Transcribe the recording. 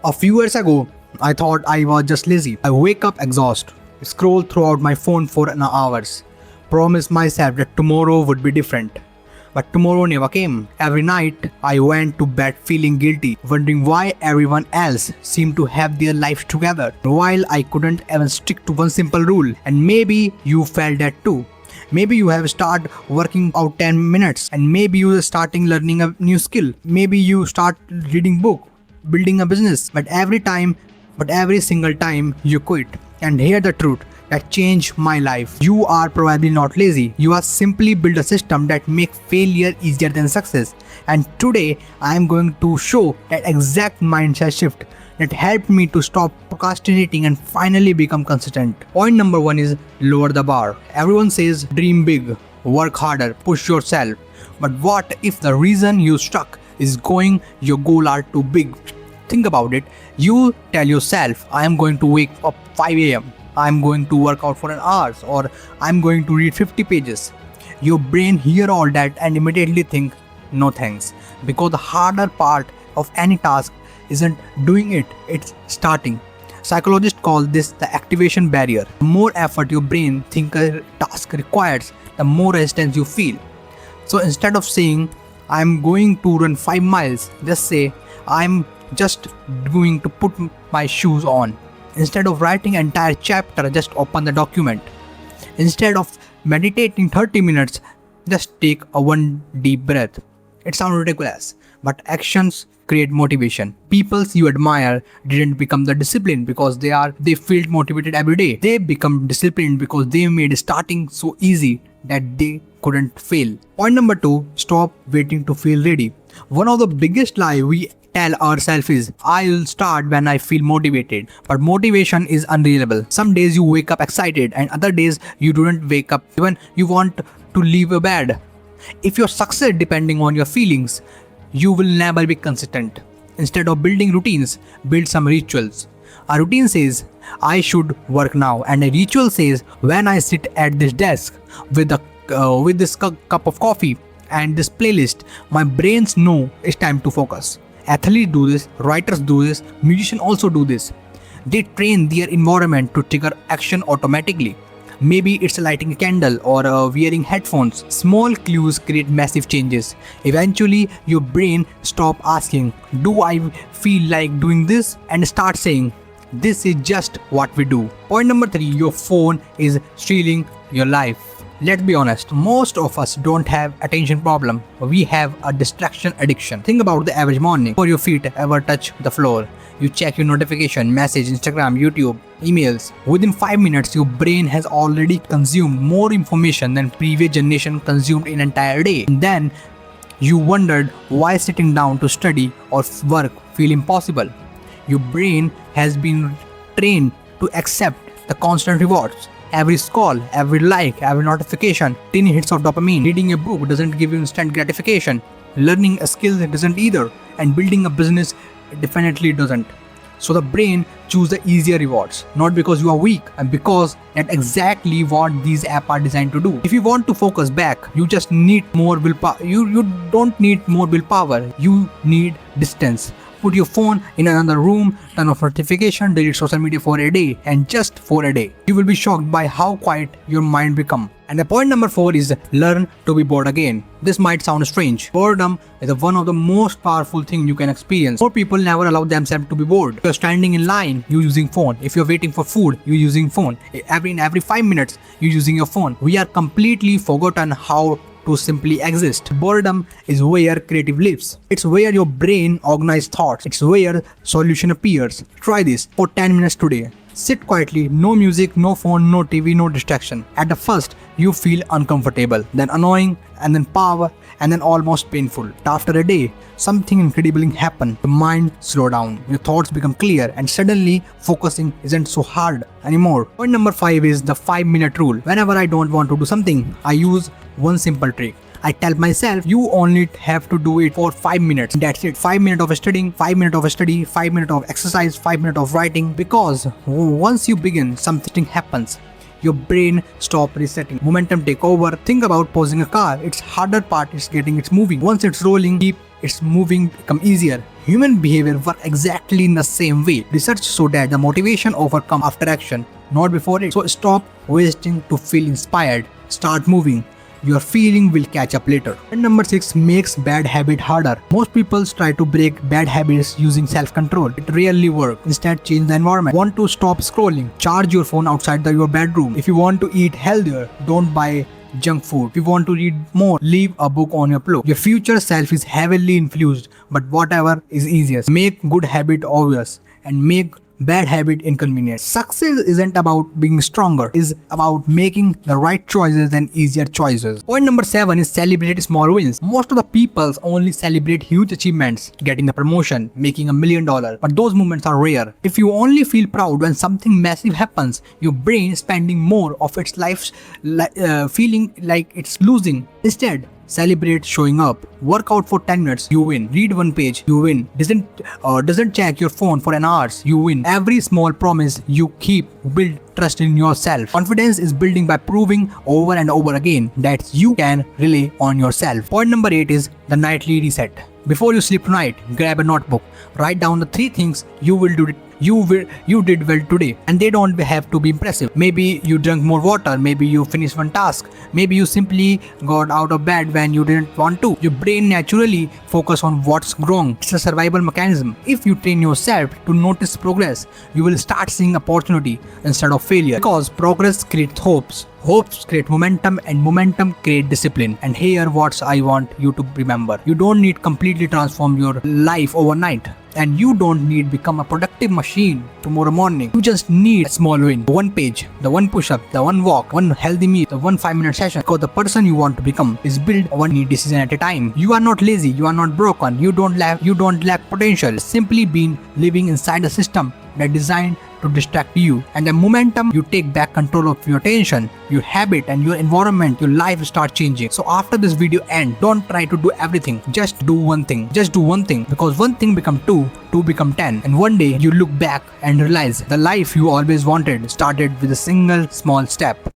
A few years ago, I thought I was just lazy. I wake up exhausted, scroll throughout my phone for an hours, promise myself that tomorrow would be different. But tomorrow never came. Every night, I went to bed feeling guilty, wondering why everyone else seemed to have their lives together, while I couldn't even stick to one simple rule. And maybe you felt that too. Maybe you have started working out 10 minutes, and maybe you are starting learning a new skill. Maybe you start reading book, building a business. But every single time you quit. And hear the truth that changed my life. You are probably not lazy. You are simply build a system that makes failure easier than success. And today I am going to show that exact mindset shift that helped me to stop procrastinating and finally become consistent. Point number 1 is lower the bar. Everyone says dream big, work harder, push yourself. But what if the reason you stuck is going your goal are too big? Think about it. You tell yourself, I am going to wake up 5 a.m. I am going to work out for an hour, or I am going to read 50 pages. Your brain hear all that and immediately think, no thanks. Because the harder part of any task isn't doing it, it's starting. Psychologists call this the activation barrier. The more effort your brain thinks a task requires, the more resistance you feel. So instead of saying, I'm going to run 5 miles, just say, I'm just going to put my shoes on. Instead of writing an entire chapter, just open the document. Instead of meditating 30 minutes, just take a one deep breath. It sounds ridiculous, but actions create motivation. People you admire didn't become the discipline because they felt motivated every day. They become disciplined because they made starting so easy that they couldn't fail. Point number 2, stop waiting to feel ready. One of the biggest lies we tell ourselves is, I will start when I feel motivated. But motivation is unreliable. Some days you wake up excited and other days you don't wake up even you want to leave a bed. If your success depending on your feelings, you will never be consistent. Instead of building routines, build some rituals. A routine says, I should work now, and a ritual says, when I sit at this desk with this cup of coffee and this playlist, my brains know it's time to focus. Athletes do this, writers do this, musicians also do this. They train their environment to trigger action automatically. Maybe it's lighting a candle or wearing headphones. Small clues create massive changes. Eventually, your brain stops asking, do I feel like doing this? And start saying, this is just what we do. Point number 3, your phone is stealing your life. Let's be honest, most of us don't have attention problem. We have a distraction addiction. Think about the average morning. Before your feet ever touch the floor, you check your notification, message, Instagram, YouTube, emails. Within 5 minutes, your brain has already consumed more information than previous generation consumed in an entire day. And then you wondered why sitting down to study or work feel impossible. Your brain has been trained to accept the constant rewards. Every scroll, every like, every notification, tiny hits of dopamine. Reading a book doesn't give you instant gratification. Learning a skill doesn't either. And building a business definitely doesn't. So the brain chooses the easier rewards, not because you are weak, and because that's exactly what these apps are designed to do. If you want to focus back, you just need more willpower. You don't need more willpower. You need distance. Put your phone in another room, turn off notification, delete social media for a day, and just for a day. You will be shocked by how quiet your mind become. And the point number 4 is learn to be bored again. This might sound strange. Boredom is one of the most powerful things you can experience. More people never allow themselves to be bored. If you're standing in line, you're using phone. If you're waiting for food, you're using phone. Every 5 minutes, you're using your phone. We are completely forgotten how to simply exist. Boredom is where creative lives. It's where your brain organizes thoughts. It's where solution appears. Try this for 10 minutes today. Sit quietly, no music, no phone, no TV, no distraction. At the first, you feel uncomfortable, then annoying, and then power, and then almost painful. After a day, something incredible happens. The mind slows down, your thoughts become clear, and suddenly focusing isn't so hard anymore. Point number 5 is the 5-minute rule. Whenever I don't want to do something, I use one simple trick. I tell myself, you only have to do it for 5 minutes. That's it. 5 minutes of studying, 5 minutes of study, 5 minutes of exercise, 5 minutes of writing. Because once you begin, something happens. Your brain stop resetting. Momentum take over. Think about pausing a car. It's harder part is getting it moving. Once it's rolling, keep it's moving become easier. Human behavior works exactly in the same way. Research shows that the motivation overcomes after action, not before it. So stop wasting to feel inspired. Start moving. Your feeling will catch up later. And number 6, makes bad habit harder. Most people try to break bad habits using self-control. It rarely works. Instead, change the environment. Want to stop scrolling? Charge your phone outside your bedroom. If you want to eat healthier, don't buy junk food. If you want to read more, leave a book on your pillow. Your future self is heavily influenced, but whatever is easiest. Make good habit obvious and make bad habit inconvenient. Success isn't about being stronger, it's about making the right choices and easier choices. Point number 7 is celebrate small wins. Most of the people only celebrate huge achievements, getting the promotion, making $1 million, but those moments are rare. If you only feel proud when something massive happens, your brain is spending more of its life feeling like it's losing. Instead, celebrate showing up. Work out for 10 minutes, you win. Read one page, you win. Doesn't check your phone for an hour, you win. Every small promise you keep build trust in yourself. Confidence is building by proving over and over again that you can rely on yourself. Point number 8 is the nightly reset. Before you sleep tonight, grab a notebook. Write down the 3 things you did well today, and they don't have to be impressive. Maybe you drank more water, maybe you finished one task, maybe you simply got out of bed when you didn't want to. Your brain naturally focus on what's wrong. It's a survival mechanism. If you train yourself to notice progress, you will start seeing opportunity instead of failure, because progress creates hopes. Hopes create momentum, and momentum create discipline. And here what I want you to remember. You don't need completely transform your life overnight. And you don't need become a productive machine tomorrow morning. You just need a small win. One page, the one push-up, the one walk, one healthy meal, the one 5-minute session. Because the person you want to become is built one decision at a time. You are not lazy, you are not broken, you don't lack potential. Simply being living inside a system that designed to distract you. And the momentum you take back control of your attention, your habit and your environment, your life start changing. So after this video ends, don't try to do everything. Just do one thing. Just do one thing, because one thing become 2, 2 become 10. And one day you look back and realize the life you always wanted started with a single small step.